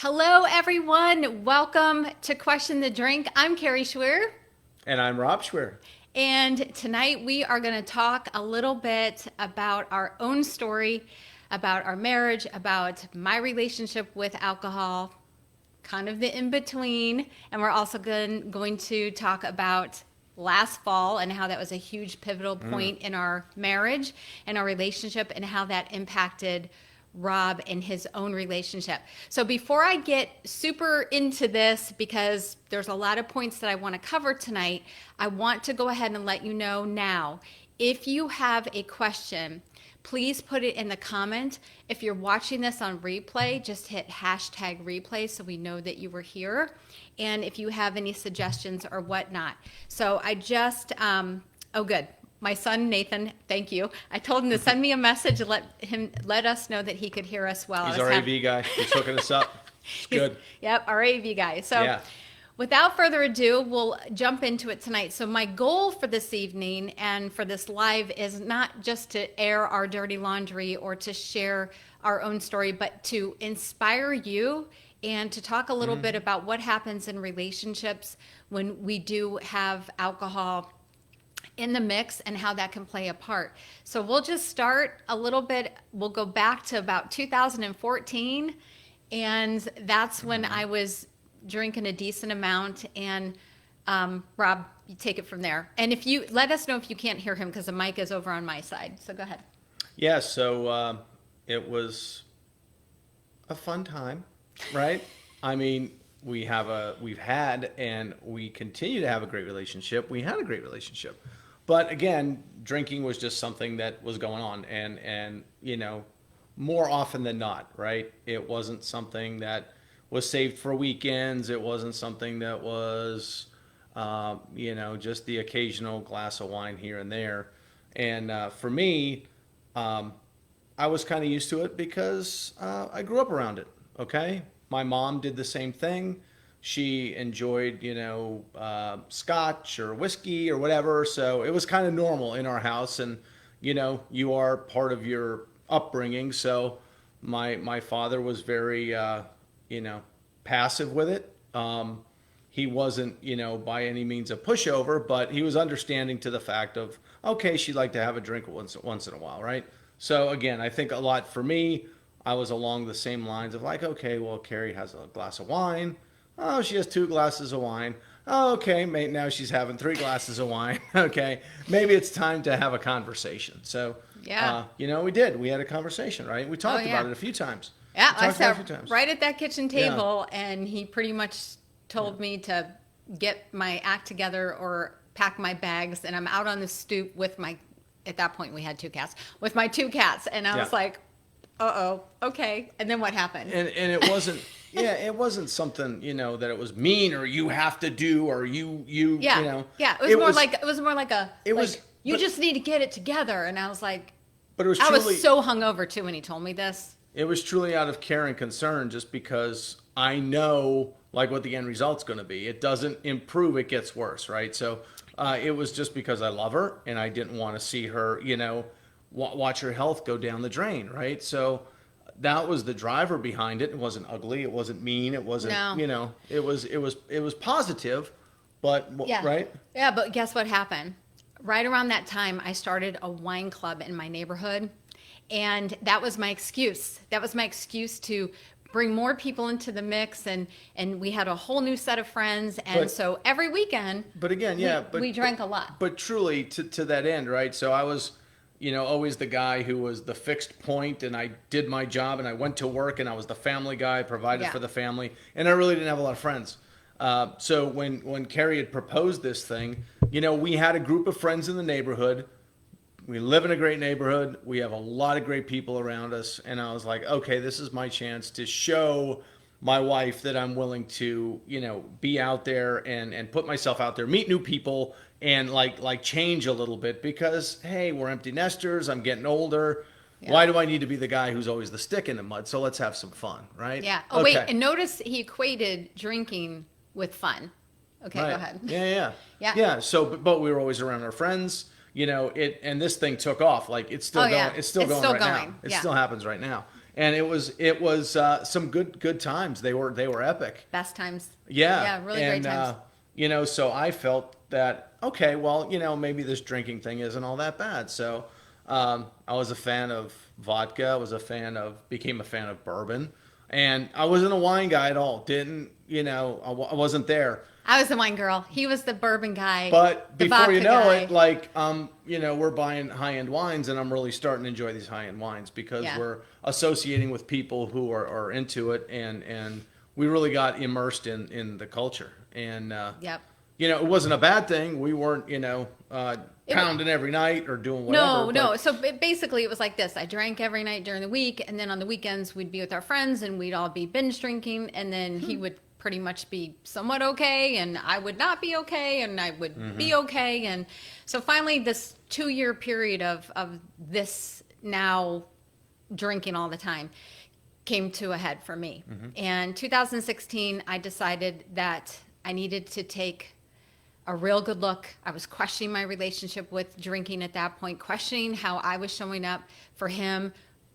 Hello, everyone. Welcome to Question the Drink. I'm Carrie Schwer. And I'm Rob Schwer. And tonight we are going to talk a little bit about our own story, about our marriage, about my relationship with alcohol, kind of the in between. And we're also going to talk about last fall and how that was a huge pivotal point in our marriage and our relationship and how that impacted Rob in his own relationship. So before I get super into this, because there's a lot of points that I want to cover tonight, I want to go ahead and let you know now. If you have a question, please put it in the comment. If you're watching this on replay, just hit hashtag replay so we know that you were here. And if you have any suggestions or whatnot. So I just, oh good. My son, Nathan, thank you. I told him to send me a message and let us know that he could hear us well. He's our AV guy. He's hooking us up. It's good. Yep, our AV guy. So Yeah. without further ado, we'll jump into it tonight. So my goal for this evening and for this live is not just to air our dirty laundry or to share our own story, but to inspire you and to talk a little bit about what happens in relationships when we do have alcohol in the mix and how that can play a part. So we'll just start a little bit. We'll go back to about 2014, and that's when I was drinking a decent amount. And Rob, you take it from there. And if you let us know if you can't hear him because the mic is over on my side. So go ahead. Yeah, so it was a fun time, right? I mean, we've had and we continue to have a great relationship. We had a great relationship. But again, drinking was just something that was going on and you know, more often than not, right? It wasn't something that was saved for weekends. It wasn't something that was you know, just the occasional glass of wine here and there. And for me, I was kind of used to it because I grew up around it, okay? My mom did the same thing. She enjoyed, you know, scotch or whiskey or whatever. So it was kind of normal in our house. And, you know, you are part of your upbringing. So my father was very, you know, passive with it. He wasn't, you know, by any means a pushover, but he was understanding to the fact of, okay, she'd like to have a drink once in a while, right? So again, I think a lot for me, I was along the same lines of like, okay, well, Carrie has a glass of wine. Oh, she has 2 glasses of wine. Oh, okay, mate, now she's having 3 glasses of wine. Okay, maybe it's time to have a conversation. So, Yeah. you know, we did. We had a conversation, right? We talked yeah. about it a few times. Yeah, We I talked about it a sat few times. right at that kitchen table, and he pretty much told me to get my act together or pack my bags. And I'm out on the stoop with my, at that point we had 2 cats, with my 2 cats. And I was Yeah. like, uh-oh, okay. And then what happened? And it wasn't, yeah, it wasn't something, you know, that it was mean or you have to do or you Yeah, you know. yeah. It was more like a, It like, was- you but- just need to get it together. And I was like, But it was I truly, was so hungover too when he told me this. it was truly out of care and concern just because I know like what the end result's going to be. It doesn't improve, it gets worse, right? So it was just because I love her and I didn't want to see her, you know, watch her health go down the drain, right? So that was the driver behind it. It wasn't ugly, it wasn't mean, it wasn't, No. you know, it was positive, but Yeah. right? Yeah, but guess what happened? Right around that time, I started a wine club in my neighborhood. And that was my excuse. That was my excuse to bring more people into the mix. And we had a whole new set of friends. And But- so every weekend, But again, yeah, we drank a lot. But truly, to that end, right? So I was, you know, always the guy who was the fixed point, and I did my job, and I went to work, and I was the family guy, provided Yeah. for the family, and I really didn't have a lot of friends. So when Carrie had proposed this thing, you know, we had a group of friends in the neighborhood. We live in a great neighborhood. We have a lot of great people around us, and I was like, okay, this is my chance to show my wife that I'm willing to, you know, be out there and put myself out there, meet new people, and like change a little bit because hey, we're empty nesters. I'm getting older. Yeah. Why do I need to be the guy who's always the stick in the mud? So let's have some fun, right? Yeah. Oh, okay. wait. And notice he equated drinking with fun. Okay, Right. go ahead. Yeah. Yeah. So, but we were always around our friends, you know. And this thing took off. Like it's still Oh, going. yeah. It's still It's going still right going. now. It Yeah. still happens right now. And it was some good times. They were epic. Best times. Yeah. Yeah, really great times. So I felt that, okay, well, maybe this drinking thing isn't all that bad. So I was a fan of vodka. Became a fan of bourbon. And I wasn't a wine guy at all. I wasn't there. I was the wine girl. He was the bourbon guy. But the before you vodka know guy. it, like, we're buying high-end wines, and I'm really starting to enjoy these high-end wines because Yeah. we're associating with people who are into it, and we really got immersed in the culture. And Yep. it wasn't a bad thing. We weren't, pounding every night or doing whatever. No. So basically, it was like this. I drank every night during the week, and then on the weekends, we'd be with our friends, and we'd all be binge drinking, and then he would pretty much be somewhat okay, and I would not be okay, and I would be okay. And so finally, this 2-year period of this now drinking all the time came to a head for me. And 2016, I decided that I needed to take a real good look. I was questioning my relationship with drinking at that point, questioning how I was showing up for him,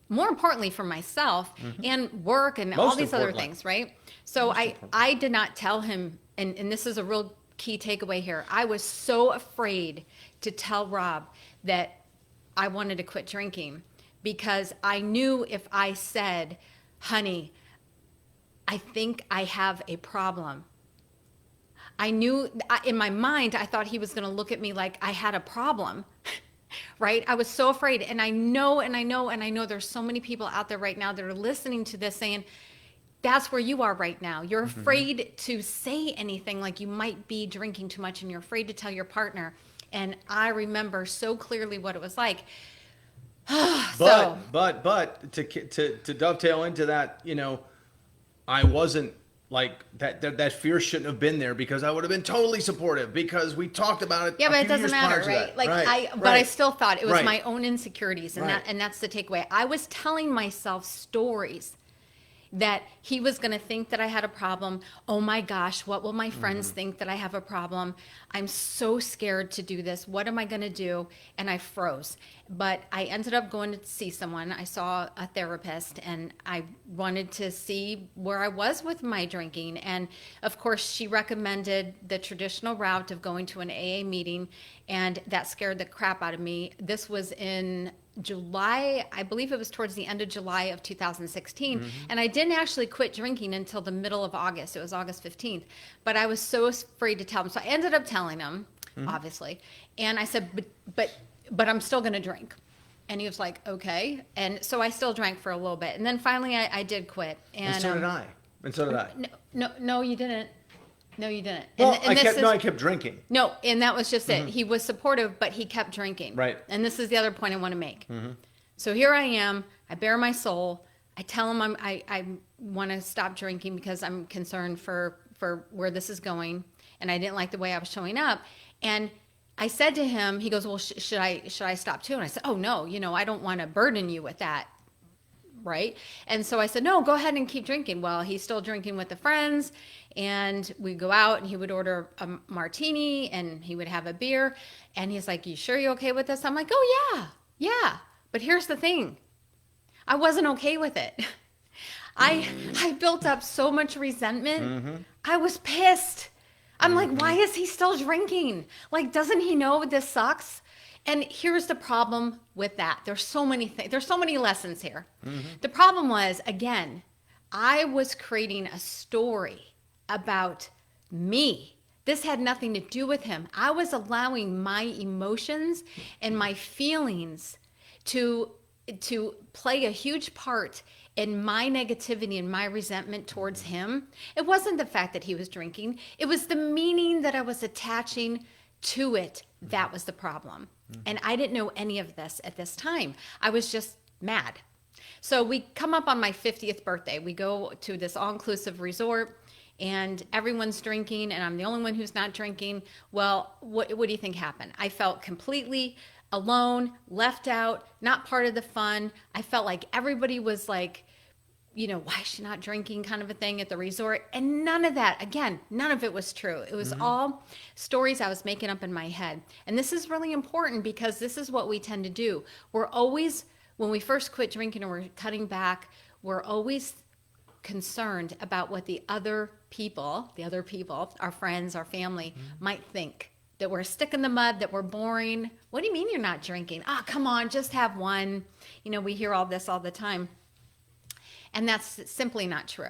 more importantly for myself and work and all these other things, right? So I did not tell him, and this is a real key takeaway here. I was so afraid to tell Rob that I wanted to quit drinking because I knew if I said, honey, I think I have a problem, I knew in my mind, I thought he was going to look at me like I had a problem, right? I was so afraid. And I know there's so many people out there right now that are listening to this saying, that's where you are right now. You're afraid to say anything, like you might be drinking too much, and you're afraid to tell your partner. And I remember so clearly what it was like. But to dovetail into that, I wasn't like that fear shouldn't have been there because I would have been totally supportive because we talked about it. Yeah, but a it few doesn't years matter, prior to right? that. Like Right, but I right. still thought it was Right. my own insecurities, and Right. that's the takeaway. I was telling myself stories that he was going to think that I had a problem. Oh my gosh, what will my friends think that I have a problem? I'm so scared to do this. What am I going to do? And I froze. But I ended up going to see someone. I saw a therapist, and I wanted to see where I was with my drinking. And of course, she recommended the traditional route of going to an AA meeting, and that scared the crap out of me. This was in July, I believe it was towards the end of July of 2016. And I didn't actually quit drinking until the middle of August. It was August 15th. But I was so afraid to tell him. So I ended up telling him, obviously. And I said, but I'm still going to drink. And he was like, okay. And so I still drank for a little bit. And then finally I did quit. And so did I. And so did I. No, you didn't. No, you didn't. Well, I kept drinking. No, and that was just it. He was supportive, but he kept drinking. Right. And this is the other point I want to make. So here I am. I bare my soul. I tell him I want to stop drinking because I'm concerned for where this is going, and I didn't like the way I was showing up. And I said to him, he goes, well, should I stop too? And I said, oh no, I don't want to burden you with that. Right. And so I said, no, go ahead and keep drinking. Well, he's still drinking with the friends, and we'd go out and he would order a martini and he would have a beer. And he's like, you sure you're okay with this? I'm like, oh yeah. But here's the thing. I wasn't okay with it. I built up so much resentment. I was pissed. I'm like, why is he still drinking? Like, doesn't he know this sucks? And here's the problem with that. There's so many things. There's so many lessons here. The problem was, again, I was creating a story about me. This had nothing to do with him. I was allowing my emotions and my feelings to play a huge part in my negativity and my resentment towards him. It wasn't the fact that he was drinking. It was the meaning that I was attaching to it. That was the problem. And I didn't know any of this at this time. I was just mad. So we come up on my 50th birthday. We go to this all-inclusive resort, and everyone's drinking, and I'm the only one who's not drinking. Well, what do you think happened? I felt completely alone, left out, not part of the fun. I felt like everybody was like, why is she not drinking kind of a thing at the resort? And none of that, again, none of it was true. It was all stories I was making up in my head. And this is really important because this is what we tend to do. We're always, when we first quit drinking or we're cutting back, we're always concerned about what the other people, our friends, our family, might think. That we're a stick in the mud, that we're boring. What do you mean you're not drinking? Ah, come on, just have one. We hear all this all the time. And that's simply not true.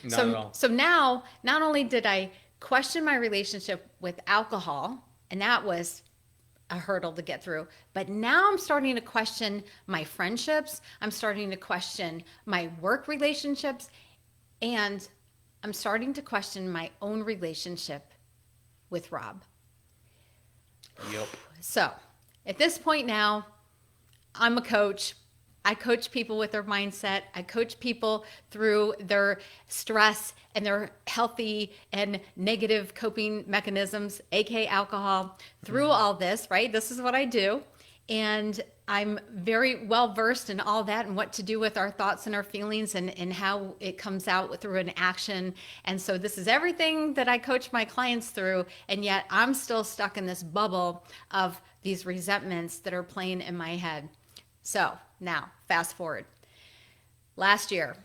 Not at all. So now, not only did I question my relationship with alcohol, and that was a hurdle to get through, but now I'm starting to question my friendships. I'm starting to question my work relationships, and I'm starting to question my own relationship with Rob. Yep. So at this point now, I'm a coach. I coach people with their mindset. I coach people through their stress and their healthy and negative coping mechanisms, aka alcohol, through all this, right? This is what I do. And I'm very well versed in all that and what to do with our thoughts and our feelings and how it comes out through an action. And so this is everything that I coach my clients through. And yet I'm still stuck in this bubble of these resentments that are playing in my head. So now, fast forward. Last year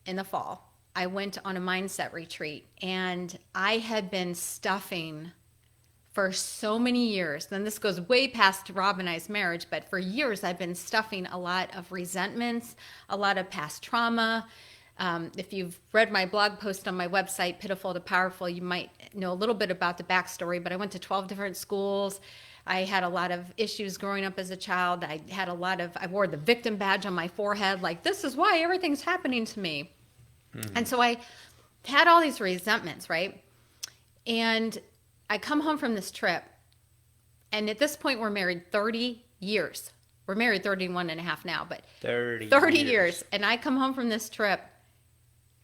in the fall, I went on a mindset retreat, and I had been stuffing for so many years. Then this goes way past Rob and I's marriage, but for years I've been stuffing a lot of resentments, a lot of past trauma. If you've read my blog post on my website, Pitiful to Powerful, you might know a little bit about the backstory, but I went to 12 different schools. I had a lot of issues growing up as a child. I wore the victim badge on my forehead, like, this is why everything's happening to me. And so I had all these resentments, right? And I come home from this trip, and at this point we're married 30 years. We're married 31 and a half now, but 30 years. And I come home from this trip,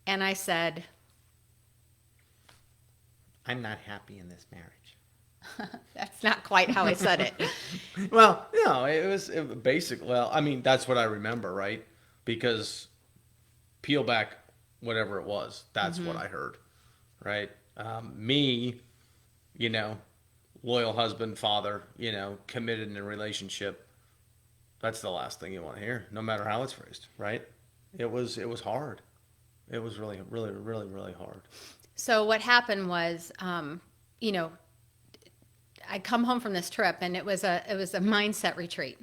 and I said, I'm not happy in this marriage. That's not quite how I said it. Well, no, it was basic. Well, I mean, that's what I remember, right? Because peel back whatever it was, that's what I heard, right? Me, loyal husband, father, committed in a relationship. That's the last thing you want to hear, no matter how it's phrased, right? It was hard. It was really, really, really, really hard. So what happened was, I come home from this trip, and it was a mindset retreat.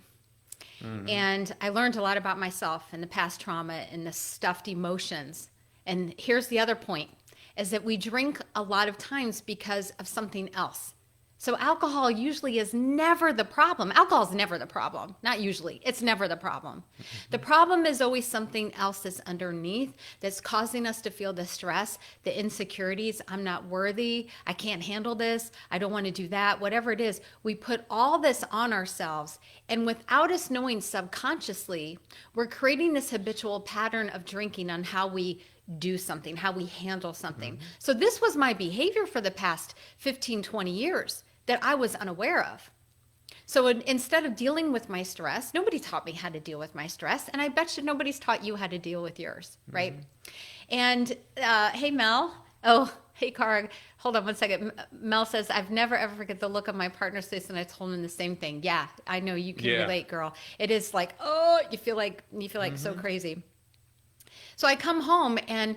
And I learned a lot about myself and the past trauma and the stuffed emotions. And here's the other point, is that we drink a lot of times because of something else. So alcohol usually is never the problem. Alcohol is never the problem. Not usually. It's never the problem. The problem is always something else that's underneath that's causing us to feel the stress, the insecurities. I'm not worthy. I can't handle this. I don't want to do that. Whatever it is, we put all this on ourselves. And without us knowing subconsciously, we're creating this habitual pattern of drinking on how we do something, how we handle something. So this was my behavior for the past 15, 20 years that I was unaware of. So instead of dealing with my stress, nobody taught me how to deal with my stress. And I bet you nobody's taught you how to deal with yours, right? And hey, Mel. Oh, hey, Cara. Hold on one second. Mel says, I've never ever forget the look on my partner's face, and I told him the same thing. Yeah, I know you can relate, girl. It is like, oh, you feel like so crazy. So I come home, and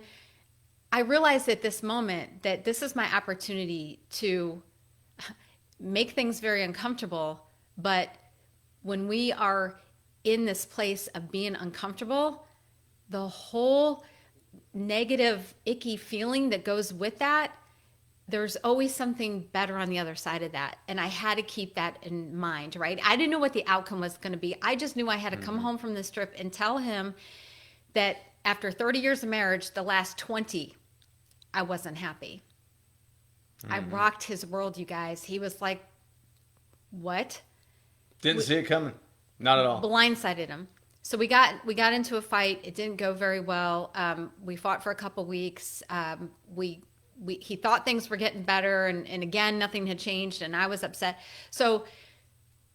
I realized at this moment that this is my opportunity to make things very uncomfortable. But when we are in this place of being uncomfortable, the whole negative, icky feeling that goes with that, there's always something better on the other side of that. And I had to keep that in mind, right? I didn't know what the outcome was going to be. I just knew I had to come home from this trip and tell him that after 30 years of marriage, the last 20, I wasn't happy. I rocked his world, you guys. He was like, what? Didn't see it coming. Not at all. Blindsided him. So we got into a fight. It didn't go very well. We fought for a couple weeks. He thought things were getting better, and again, nothing had changed, and I was upset. So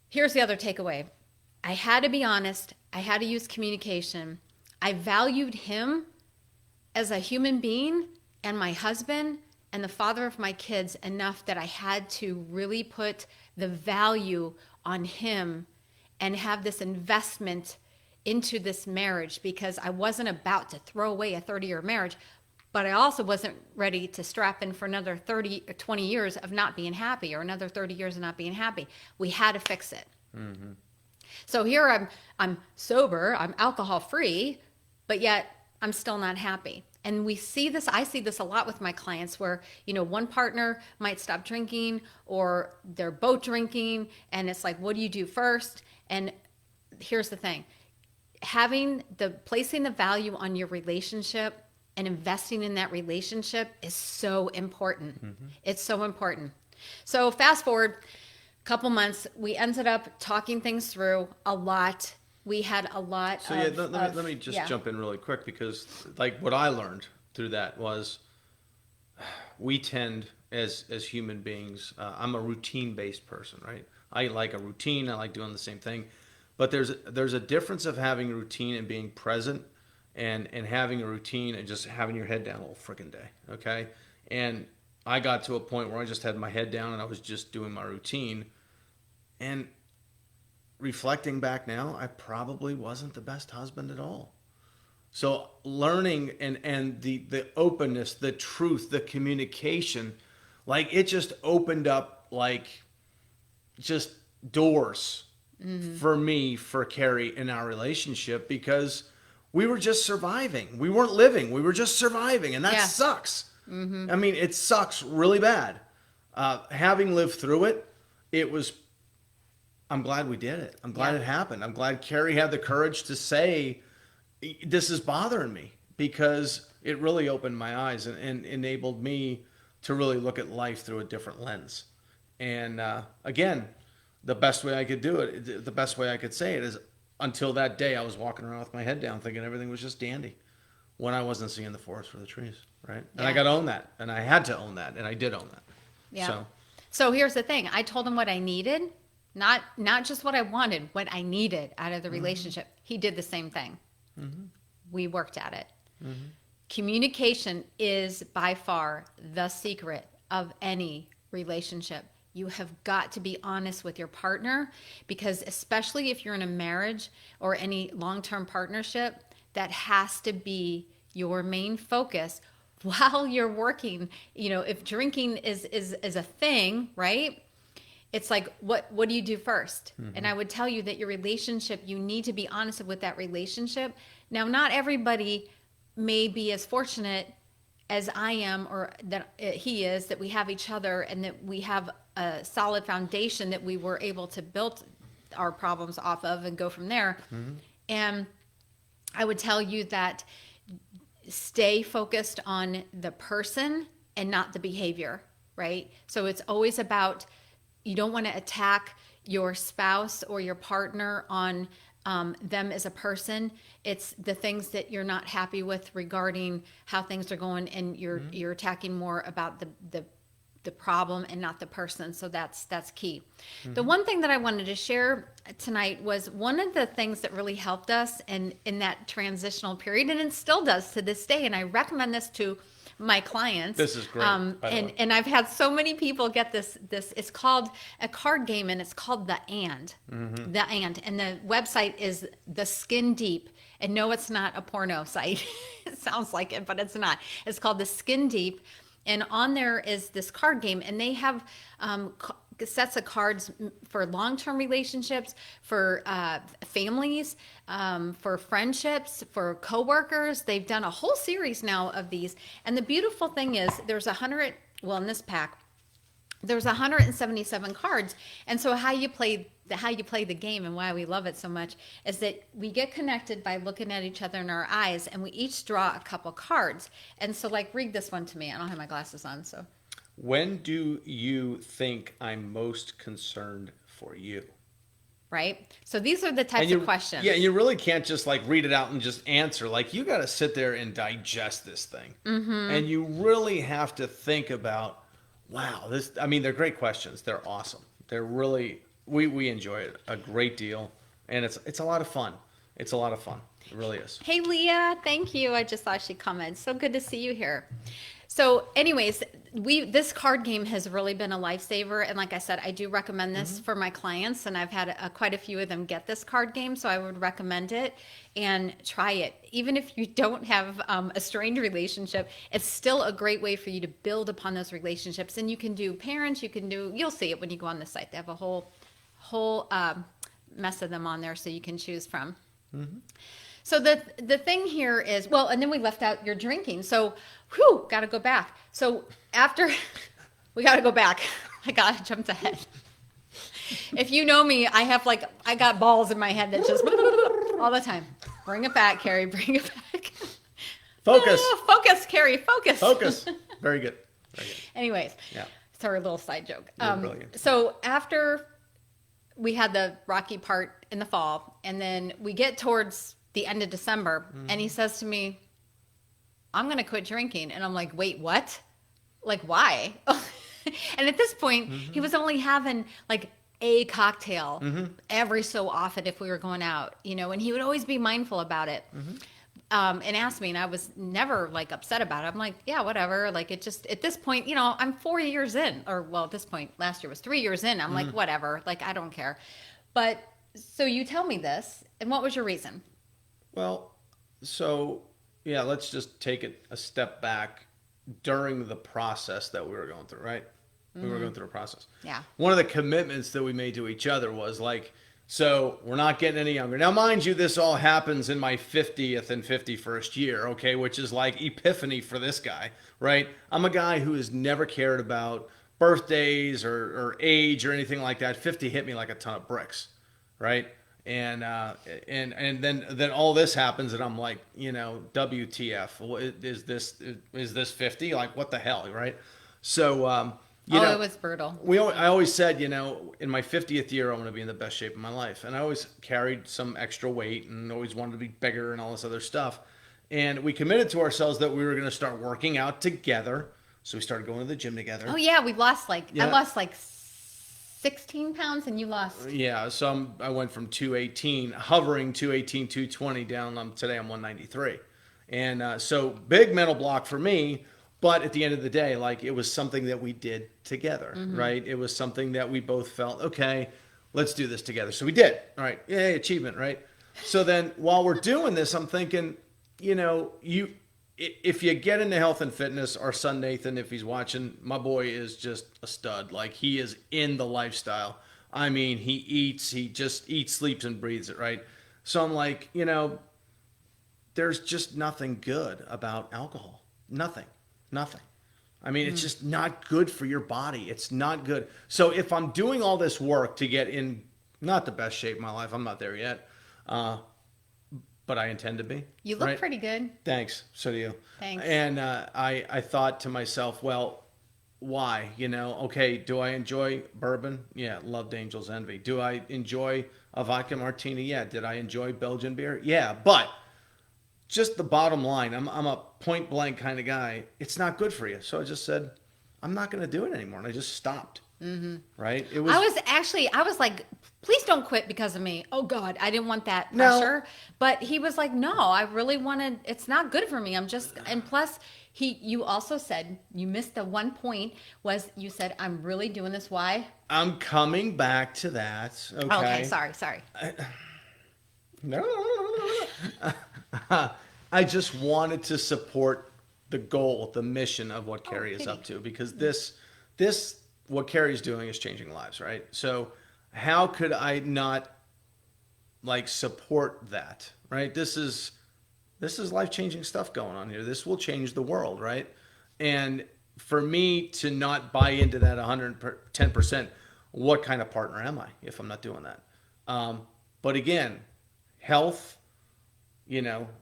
here's the other takeaway. I had to be honest. I had to use communication. I valued him as a human being and my husband and the father of my kids enough that I had to really put the value on him and have this investment into this marriage because I wasn't about to throw away a 30-year marriage, but I also wasn't ready to strap in for another 30 or 20 years of not being happy or another 30 years of not being happy. We had to fix it. Mm-hmm. So here I'm sober, I'm alcohol free, but yet I'm still not happy. And we see this, I see this a lot with my clients where, one partner might stop drinking or they're both drinking and it's like, what do you do first? And here's the thing, placing the value on your relationship and investing in that relationship is so important. Mm-hmm. It's so important. So fast forward a couple months, we ended up talking things through a lot. We had a lot let me just jump in really quick because like what I learned through that was we tend as human beings, I'm a routine based person, right? I like a routine. I like doing the same thing, but there's a difference of having a routine and being present and having a routine and just having your head down all freaking day. Okay. And I got to a point where I just had my head down and I was just doing my routine, and reflecting back now, I probably wasn't the best husband at all. So learning and the openness, the truth, the communication, like it just opened up like just doors for me, for Carrie in our relationship, because we were just surviving. We weren't living. We were just surviving, and that sucks. Mm-hmm. I mean, it sucks really bad. Having lived through it, I'm glad we did it. I'm glad it happened. I'm glad Carrie had the courage to say, this is bothering me, because it really opened my eyes and enabled me to really look at life through a different lens. And again, the best way I could do it, the best way I could say it is, until that day, I was walking around with my head down thinking everything was just dandy when I wasn't seeing the forest for the trees, right? And I got to own that. And I had to own that. And I did own that. Yeah. So here's the thing. I told him what I needed. Not just what I wanted, what I needed out of the relationship. He did the same thing. Mm-hmm. We worked at it. Mm-hmm. Communication is by far the secret of any relationship. You have got to be honest with your partner, because especially if you're in a marriage or any long-term partnership, that has to be your main focus while you're working. If drinking is a thing, right? It's like, what do you do first? Mm-hmm. And I would tell you that your relationship, you need to be honest with that relationship. Now, not everybody may be as fortunate as I am, or that he is, that we have each other and that we have a solid foundation that we were able to build our problems off of and go from there. Mm-hmm. And I would tell you that stay focused on the person and not the behavior, right? So it's always about, you don't want to attack your spouse or your partner on them as a person. It's the things that you're not happy with regarding how things are going, and you're attacking more about the problem and not the person. So that's key. Mm-hmm. The one thing that I wanted to share tonight was one of the things that really helped us in that transitional period, and it still does to this day. And I recommend this to my clients. This is great. And I've had so many people get this. It's called a card game, and it's called the And. Mm-hmm. The And the website is The Skin Deep. And no, it's not a porno site. It sounds like it, but it's not. It's called The Skin Deep. And on there is this card game, and they have sets of cards for long-term relationships, for families, for friendships, for coworkers. They've done a whole series now of these. And the beautiful thing is there's in this pack, there's 177 cards. And so how you play the game and why we love it so much is that we get connected by looking at each other in our eyes, and we each draw a couple cards. And so, like, read this one to me. I don't have my glasses on, so. When do you think I'm most concerned for you? Right? So these are the types of questions. Yeah, you really can't just like read it out and just answer. Like, you got to sit there and digest this thing. Mm-hmm. And you really have to think about, wow, they're great questions. They're awesome. They're really, we enjoy it a great deal. And it's a lot of fun. It's a lot of fun. It really is. Hey, Leah, thank you. I just saw she commented. So good to see you here. So, anyways, this card game has really been a lifesaver, and like I said, I do recommend this for my clients, and I've had quite a few of them get this card game, so I would recommend it and try it. Even if you don't have a strained relationship, it's still a great way for you to build upon those relationships. And you can do parents, you'll see it when you go on the site. They have a whole mess of them on there, so you can choose from. So the thing here is, well, and then we left out your drinking. So, got to go back. So after, we got to go back. I jumped ahead. If you know me, I got balls in my head that just all the time. Bring it back, Carrie. Bring it back. Focus. Focus, Carrie. Focus. Focus. Very good. Very good. Anyways, Yeah. it's our little side joke. You're brilliant. So after we had the rocky part in the fall, and then we get towards the end of December, and he says to me, I'm going to quit drinking. And I'm like, wait, what? Like, why? And at this point, he was only having like a cocktail every so often if we were going out, and he would always be mindful about it. And ask me, and I was never like upset about it. I'm like, yeah, whatever. Like, it just, at this point, I'm 4 years in, or well, at this point, last year was 3 years in. I'm like, whatever. Like, I don't care. But so you tell me this, and what was your reason? Well, so yeah, let's just take it a step back during the process that we were going through, right? We were going through a process. Yeah. One of the commitments that we made to each other was like, so we're not getting any younger. Now, mind you, this all happens in my 50th and 51st year, okay, which is like epiphany for this guy, right? I'm a guy who has never cared about birthdays or age or anything like that. 50 hit me like a ton of bricks, right? And then all this happens, and I'm like, WTF? Is this 50? Like, what the hell, right? So, it was brutal. I always said, in my 50th year, I'm going to be in the best shape of my life. And I always carried some extra weight and always wanted to be bigger and all this other stuff. And we committed to ourselves that we were going to start working out together. So we started going to the gym together. Oh, yeah. I lost like 16 pounds, and you lost. Yeah. So I went from 218, hovering 218, 220 down. Today I'm 193. And so big mental block for me. But at the end of the day, like, it was something that we did together, right? It was something that we both felt, okay, let's do this together. So we did. All right. Yay, achievement, right? So then while we're doing this, I'm thinking, if you get into health and fitness, our son Nathan, if he's watching, my boy is just a stud. Like, he is in the lifestyle. I mean, he just eats, sleeps, and breathes it, right? So I'm like, there's just nothing good about alcohol. Nothing. I mean, it's just not good for your body. It's not good. So if I'm doing all this work to get in, not the best shape of my life, I'm not there yet, but I intend to be. You look right? pretty good. Thanks. So do you. Thanks. And I thought to myself, well, why? Okay, do I enjoy bourbon? Yeah, loved Angel's Envy. Do I enjoy a vodka martini? Yeah. Did I enjoy Belgian beer? Yeah, but just the bottom line, I'm a point blank kind of guy. It's not good for you. So I just said, I'm not going to do it anymore. And I just stopped. Right? I was like, please don't quit because of me. Oh God, I didn't want that pressure. No. But he was like, no, I really wanted, it's not good for me. And plus you also said, you missed the one point, was you said, I'm really doing this. Why? I'm coming back to that. Okay. Okay. Sorry. No. I just wanted to support the goal, the mission of what Carrie is up to, because this, what Carrie's doing is changing lives, right? So how could I not support that, right? This is life-changing stuff going on here. This will change the world, right? And for me to not buy into that 110%, what kind of partner am I if I'm not doing that? But again, health,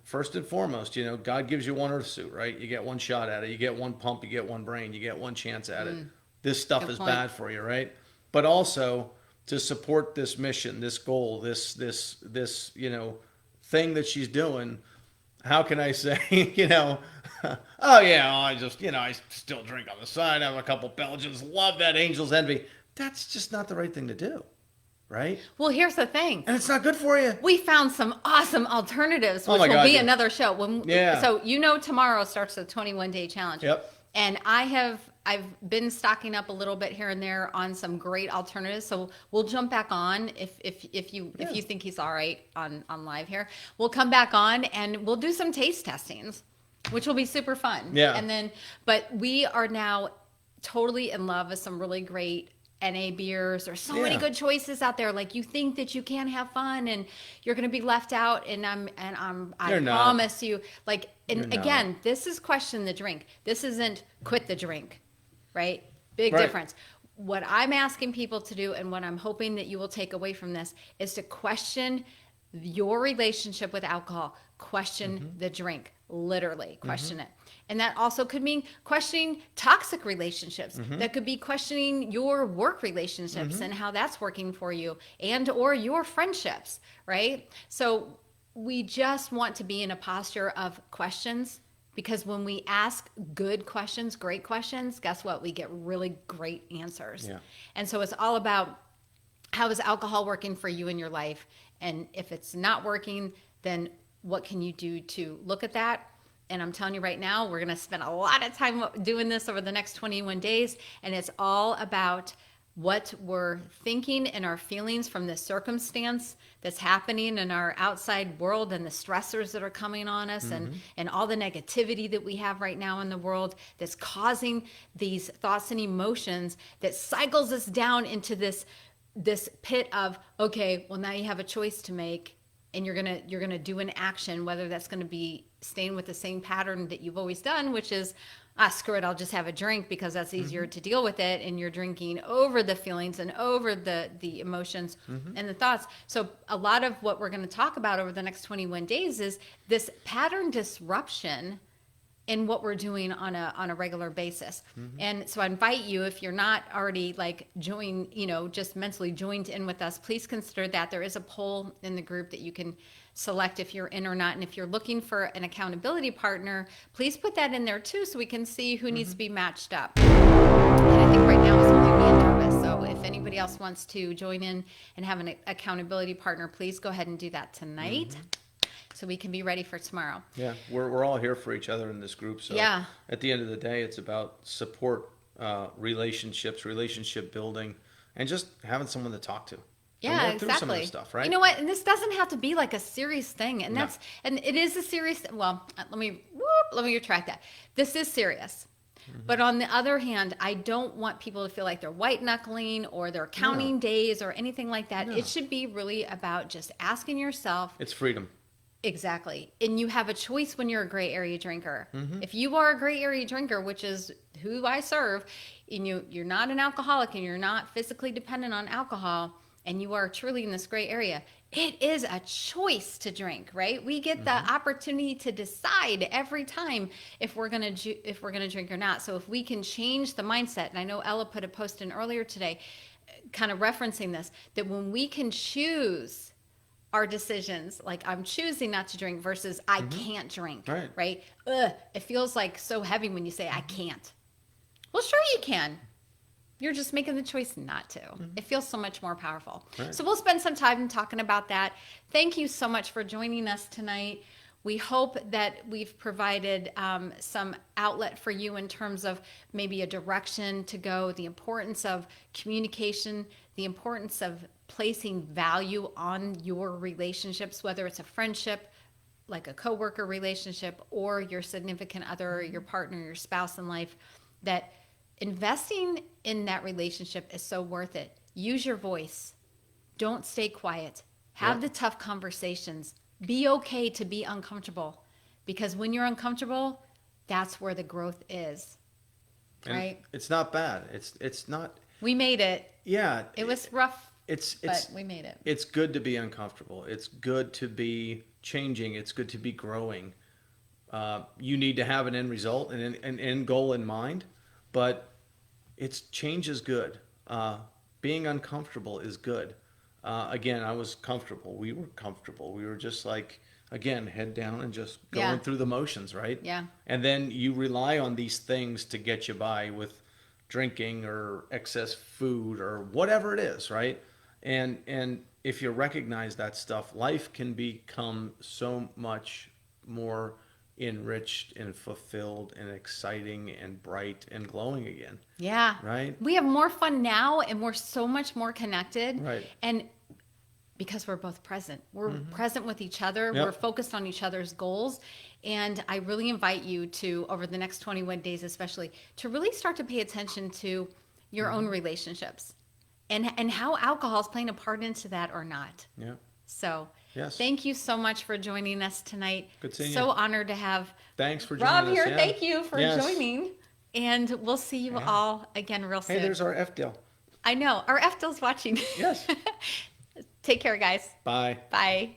first and foremost, God gives you one earth suit, right? You get one shot at it. You get one pump. You get one brain. You get one chance at it. This stuff is bad for you, right? But also to support this mission, this goal, this thing that she's doing. How can I say, oh yeah, I still drink on the side. I have a couple Belgians. Love that Angel's Envy. That's just not the right thing to do. Right? Well, here's the thing. And it's not good for you. We found some awesome alternatives, which will be another show. Yeah. So tomorrow starts the 21-day challenge. Yep. And I've been stocking up a little bit here and there on some great alternatives. So we'll jump back on if you think he's all right on live here. We'll come back on and we'll do some taste testings, which will be super fun. Yeah. And then, but we are now totally in love with some really great NA beers. There's so many Yeah. good choices out there. Like, you think that you can't have fun and you're going to be left out. And I You're not. promise you, like, and You're not. again, this is question the drink. This isn't quit the drink, right? Big Right. difference. What I'm asking people to do, and what I'm hoping that you will take away from this, is to question your relationship with alcohol. Question the drink, literally question it. And that also could mean questioning toxic relationships. That could be questioning your work relationships and how that's working for you, and or your friendships, right? So we just want to be in a posture of questions, because when we ask good questions, great questions, guess what? We get really great answers. Yeah. And so it's all about, how is alcohol working for you in your life? And if it's not working, then what can you do to look at that? And I'm telling you right now, we're going to spend a lot of time doing this over the next 21 days. And it's all about what we're thinking and our feelings from the circumstance that's happening in our outside world, and the stressors that are coming on us, and all the negativity that we have right now in the world that's causing these thoughts and emotions that cycles us down into this pit of, okay, well, now you have a choice to make, and you're gonna do an action, whether that's gonna be staying with the same pattern that you've always done, which is, screw it, I'll just have a drink because that's easier to deal with it, and you're drinking over the feelings and over the emotions and the thoughts. So a lot of what we're gonna talk about over the next 21 days is this pattern disruption in what we're doing on a regular basis. And so I invite you, if you're not already like just mentally joined in with us, please consider that. There is a poll in the group that you can select if you're in or not. And if you're looking for an accountability partner, please put that in there too, so we can see who needs to be matched up. And I think right now it's only me and Jarvis. So if anybody else wants to join in and have an accountability partner, please go ahead and do that tonight. So we can be ready for tomorrow. Yeah, we're all here for each other in this group. So Yeah. at the end of the day, it's about support, relationships, relationship building, and just having someone to talk to. Yeah, and work through exactly. some of this stuff, right? You know what? And this doesn't have to be like a serious thing. And and it is a serious, well, let me retract that. This is serious. But on the other hand, I don't want people to feel like they're white knuckling or they're counting days or anything like that. No. It should be really about just asking yourself. It's freedom. Exactly. And you have a choice when you're a gray area drinker. If you are a gray area drinker, which is who I serve, and you're not an alcoholic and you're not physically dependent on alcohol, and you are truly in this gray area, it is a choice to drink, right? We get the opportunity to decide every time if we're gonna drink or not. So if we can change the mindset, and I know Ella put a post in earlier today, kind of referencing this, that when we can choose our decisions, like I'm choosing not to drink versus I can't drink, right? It feels like so heavy when you say I can't. Well, sure you can. You're just making the choice not to. It feels so much more powerful. Right. So we'll spend some time talking about that. Thank you so much for joining us tonight. We hope that we've provided some outlet for you in terms of maybe a direction to go, the importance of communication, the importance of placing value on your relationships, whether it's a friendship, like a coworker relationship, or your significant other, your partner, your spouse in life, that investing in that relationship is so worth it. Use your voice. Don't stay quiet. Have the tough conversations. Be okay to be uncomfortable, because when you're uncomfortable, that's where the growth is. And right? it's not bad. It's not. We made it. Yeah. It was rough, It's but we made it. It's good to be uncomfortable. It's good to be changing. It's good to be growing. You need to have an end result and an end goal in mind, but change is good. Being uncomfortable is good. Again, I was comfortable. We were comfortable. We were just like, again, head down and just going through the motions, right? Yeah. And then you rely on these things to get you by with drinking or excess food or whatever it is, right? And if you recognize that stuff, life can become so much more enriched and fulfilled and exciting and bright and glowing again. Yeah. Right? We have more fun now and we're so much more connected. Right. And because we're both present, we're present with each other. Yep. We're focused on each other's goals. And I really invite you to, over the next 21 days especially, to really start to pay attention to your own relationships and how alcohol is playing a part into that or not. Yeah. So Yes. thank you so much for joining us tonight. Good seeing so you. honored to have Thanks for joining Rob us. here. Yeah. Thank you for Yes. joining. And we'll see you Yeah. all again real soon. Hey, there's our F deal. I know. Our FDL's watching. Yes. Take care, guys. Bye. Bye.